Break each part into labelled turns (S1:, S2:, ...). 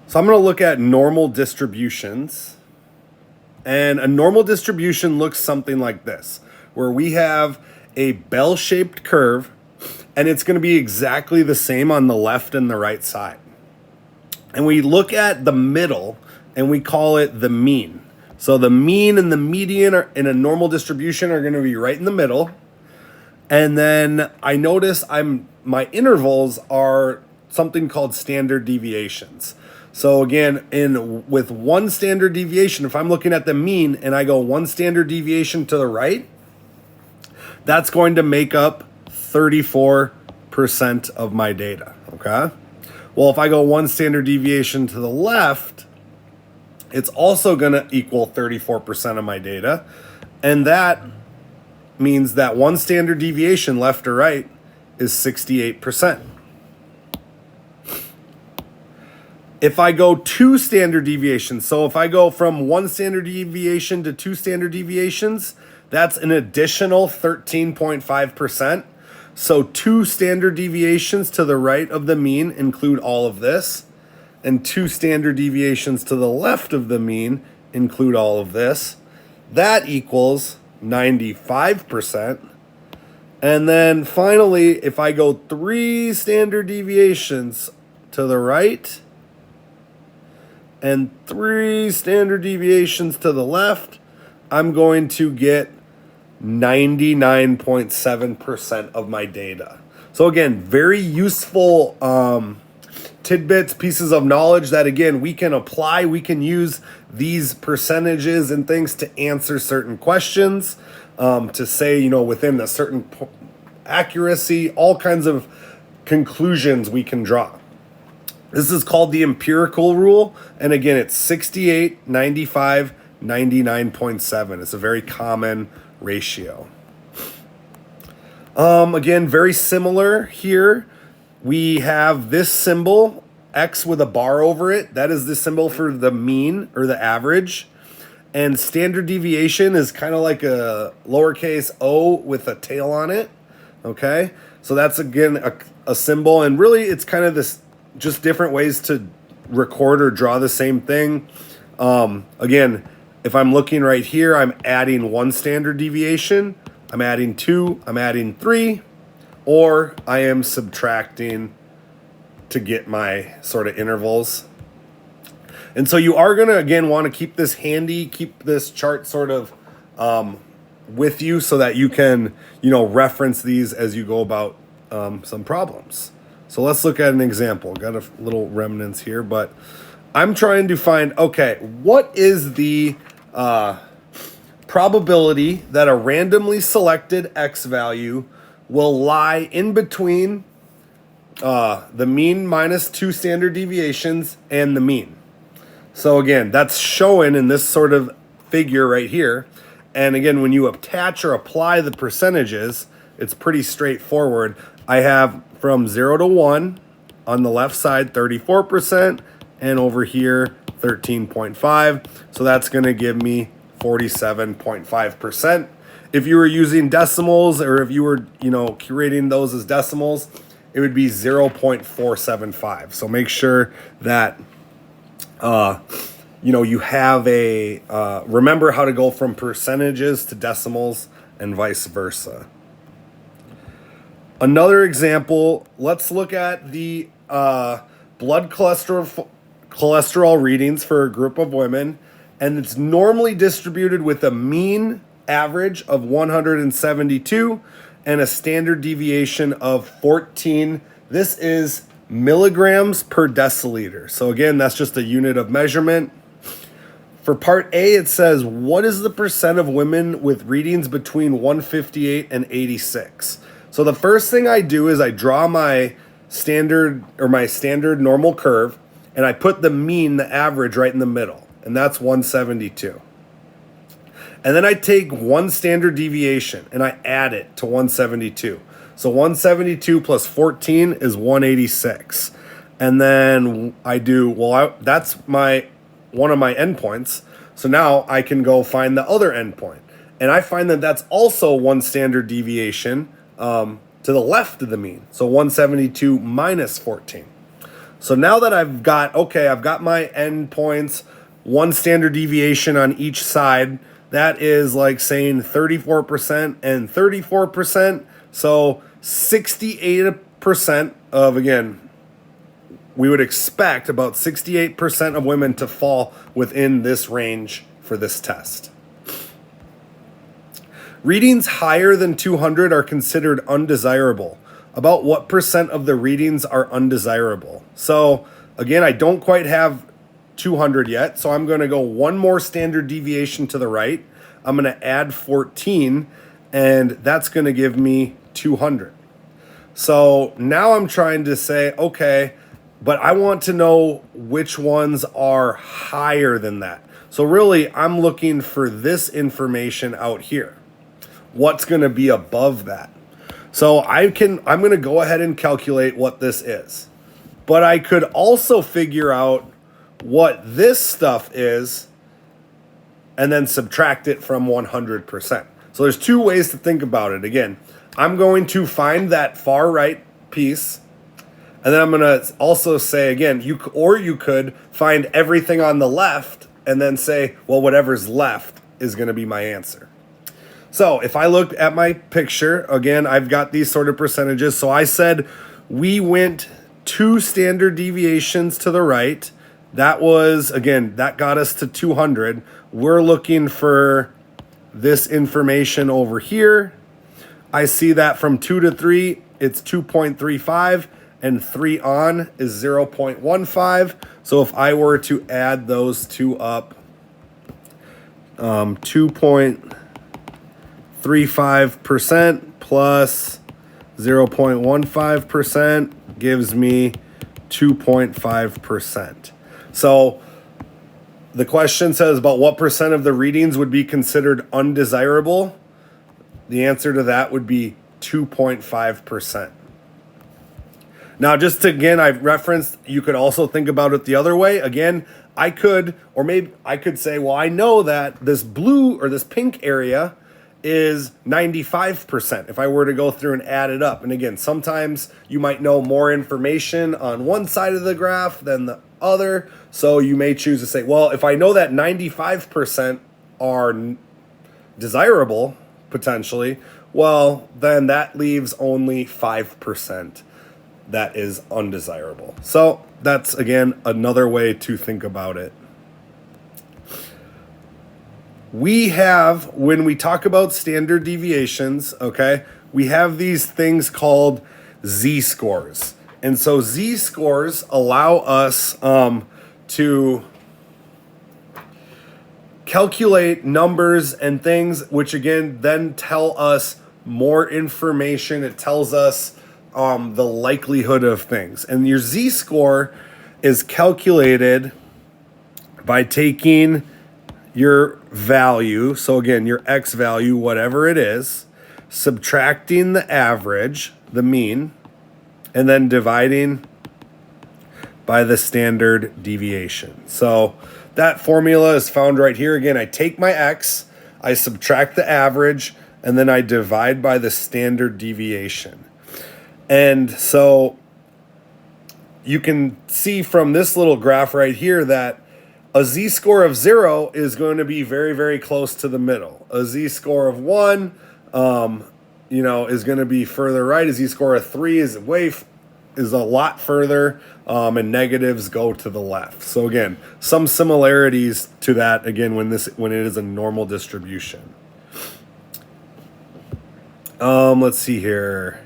S1: So I'm going to look at normal distributions. And a normal distribution looks something like this, where we have a bell-shaped curve, and it's going to be exactly the same on the left and the right side. And we look at the middle, and we call it the mean. So the mean and the median in a normal distribution are going to be right in the middle. And then I notice my intervals are something called standard deviations. So again, with one standard deviation, if I'm looking at the mean and I go one standard deviation to the right, that's going to make up 34% of my data, okay? Well, if I go one standard deviation to the left, it's also going to equal 34% of my data. And that means that one standard deviation left or right is 68%. If I go two standard deviations, so if I go from one standard deviation to two standard deviations, that's an additional 13.5%. So two standard deviations to the right of the mean include all of this, and two standard deviations to the left of the mean include all of this. That equals 95%. And then finally, if I go three standard deviations to the right and three standard deviations to the left, I'm going to get 99.7% of my data. So again, very useful tidbits, pieces of knowledge that, again, we can apply. We can use these percentages and things to answer certain questions, to say, within a certain accuracy, all kinds of conclusions we can draw. This is called the empirical rule. And again, it's 68, 95, 99.7. It's a very common ratio. Again, very similar here. We have this symbol, X with a bar over it. That is the symbol for the mean or the average. And standard deviation is kind of like a lowercase o with a tail on it. Okay? So that's, again, a symbol. And really, it's kind of this, just different ways to record or draw the same thing. Again, if I'm looking right here, I'm adding one standard deviation, I'm adding two, I'm adding three, or I am subtracting to get my sort of intervals. And so you are going to, again, want to keep this handy, keep this chart sort of with you so that you can, reference these as you go about some problems. So let's look at an example. Got a little remnants here, but I'm trying to find, okay, what is the probability that a randomly selected X value will lie in between the mean minus two standard deviations and the mean. So again, that's shown in this sort of figure right here. And again, when you attach or apply the percentages, it's pretty straightforward. I have from 0 to 1 on the left side, 34%, and over here, 13.5. So that's going to give me 47.5%. If you were using decimals, or if you were, curating those as decimals, it would be 0.475. So make sure that, you have remember how to go from percentages to decimals and vice versa. Another example, let's look at the blood cholesterol readings for a group of women, and it's normally distributed with a mean average of 172 and a standard deviation of 14. This is milligrams per deciliter. So again, that's just a unit of measurement. For part A, it says, what is the percent of women with readings between 158 and 86? So the first thing I do is I draw my standard normal curve, and I put the mean, the average, right in the middle, and that's 172. And then I take one standard deviation and I add it to 172. So 172 plus 14 is 186. And then I do, that's one of my endpoints. So now I can go find the other endpoint. And I find that that's also one standard deviation to the left of the mean. So 172 minus 14. So now that I've got my endpoints, one standard deviation on each side. That is like saying 34% and 34%. So 68% of, again, we would expect about 68% of women to fall within this range for this test. Readings higher than 200 are considered undesirable. About what percent of the readings are undesirable? So again, I don't quite have 200 yet, so I'm going to go one more standard deviation to the right. I'm going to add 14, and that's going to give me 200. So now I'm trying to say, okay, but I want to know which ones are higher than that. So really, I'm looking for this information out here. What's going to be above that? So I'm going to go ahead and calculate what this is. But I could also figure out what this stuff is and then subtract it from 100%. So there's two ways to think about it. Again, I'm going to find that far right piece, and then I'm going to also say, again, you could find everything on the left and then say, well, whatever's left is going to be my answer. So if I look at my picture, again, I've got these sort of percentages. So I said we went 2 standard deviations to the right. That was, again, that got us to 200. We're looking for this information over here. I see that from 2 to 3, it's 2.35, and 3 on is 0.15. So if I were to add those two up, 2.35% plus 0.15% gives me 2.5%. So the question says about what percent of the readings would be considered undesirable. The answer to that would be 2.5%. Now, just to, again, I've referenced, you could also think about it the other way. Again, I could say, well, I know that this blue or this pink area is 95% if I were to go through and add it up. And again, sometimes you might know more information on one side of the graph than the other. So you may choose to say, well, if I know that 95% are desirable, potentially, well, then that leaves only 5% that is undesirable. So that's, again, another way to think about it. We have, when we talk about standard deviations, okay, we have these things called z-scores. And so z-scores allow us to calculate numbers and things, which again then tell us more information. It tells us the likelihood of things. And your z-score is calculated by taking your value, so again, your x value, whatever it is, subtracting the average, the mean, and then dividing by the standard deviation. So that formula is found right here. Again, I take my x, I subtract the average, and then I divide by the standard deviation. And so you can see from this little graph right here that a z-score of 0 is going to be very, very close to the middle. A z-score of 1, is going to be further right. A z-score of 3 is a lot further, and negatives go to the left. So again, some similarities to that. Again, when it is a normal distribution. Let's see here.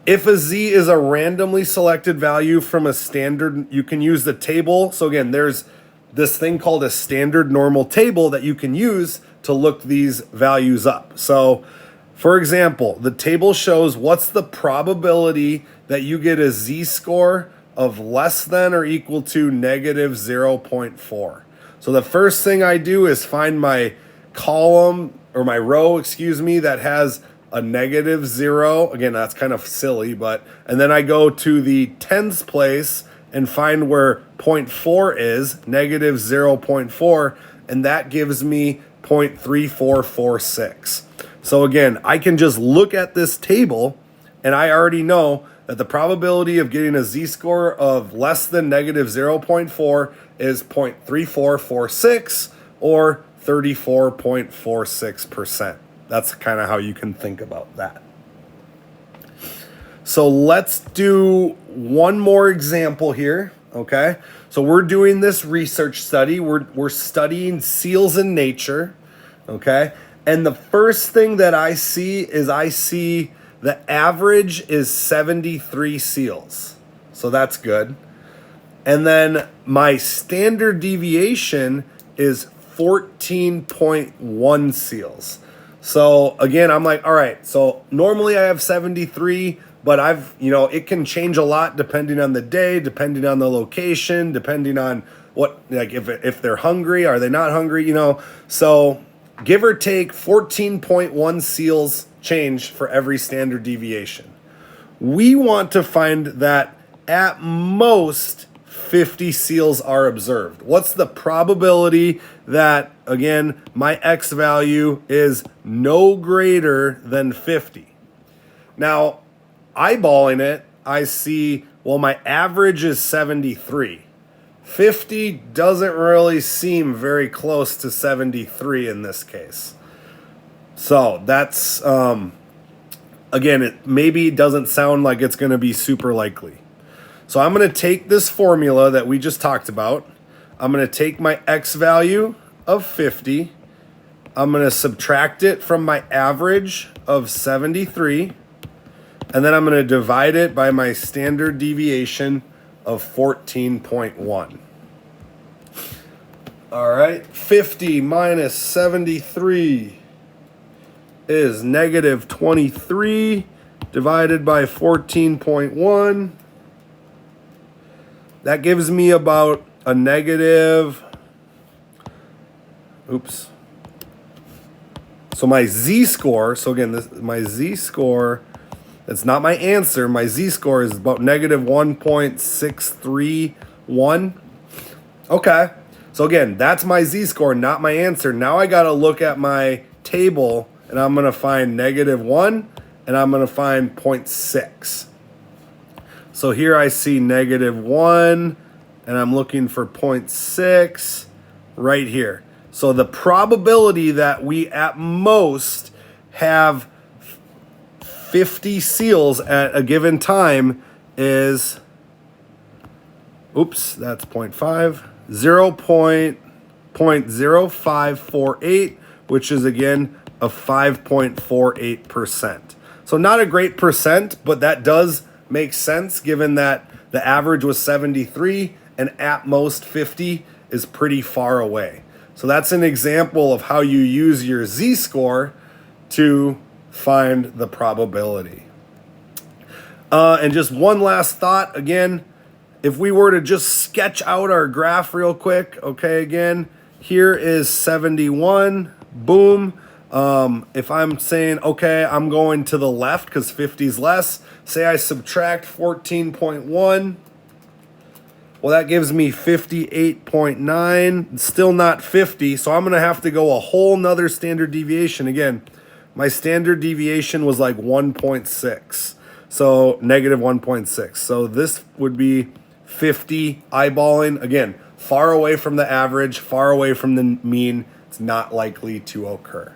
S1: If a z is a randomly selected value from a standard, you can use the table. So again, there's this thing called a standard normal table that you can use to look these values up. So, for example, the table shows what's the probability that you get a z-score of less than or equal to negative 0.4. So the first thing I do is find my column, or my row, that has a negative 0. Again, that's kind of silly, and then I go to the tens place and find where 0.4 is, negative 0.4, and that gives me 0.3446. So again, I can just look at this table, and I already know that the probability of getting a z-score of less than negative 0.4 is 0.3446 or 34.46%. That's kind of how you can think about that. So let's do one more example here, okay? So we're doing this research study. We're studying seals in nature, okay? And the first thing that I see is the average is 73 seals. So that's good. And then my standard deviation is 14.1 seals. So again, I'm like, all right, so normally I have 73, but it can change a lot depending on the day, depending on the location, depending on what, like if they're hungry, are they not hungry, So give or take 14.1 seals change for every standard deviation. We want to find that at most 50 seals are observed. What's the probability that, again, my X value is no greater than 50? Now, eyeballing it, I see, well, my average is 73. 50 doesn't really seem very close to 73 in this case. So that's, again, it maybe doesn't sound like it's going to be super likely. So I'm going to take this formula that we just talked about. I'm going to take my X value of 50. I'm going to subtract it from my average of 73. And then I'm going to divide it by my standard deviation of 14.1. All right, 50 minus 73 is negative 23 divided by 14.1. That gives me about a negative, So my z-score, so again, my z-score, it's not my answer. My z-score is about negative 1.631. Okay, so again, that's my z-score, not my answer. Now I got to look at my table, and I'm going to find negative 1, and I'm going to find 0.6. So here I see negative 1, and I'm looking for 0.6 right here. So the probability that we at most have 50 seals at a given time is, that's 0.5, 0.0548, which is again a 5.48%. So not a great percent, but that does make sense given that the average was 73 and at most 50 is pretty far away. So that's an example of how you use your z-score to find the probability. And just one last thought, again, if we were to just sketch out our graph real quick, okay, again, here is 71, boom. If I'm saying, okay, I'm going to the left because 50 is less, say I subtract 14.1, well, that gives me 58.9, still not 50, so I'm going to have to go a whole nother standard deviation. Again, my standard deviation was like 1.6, so negative 1.6. So this would be 50 eyeballing. Again, far away from the average, far away from the mean. It's not likely to occur.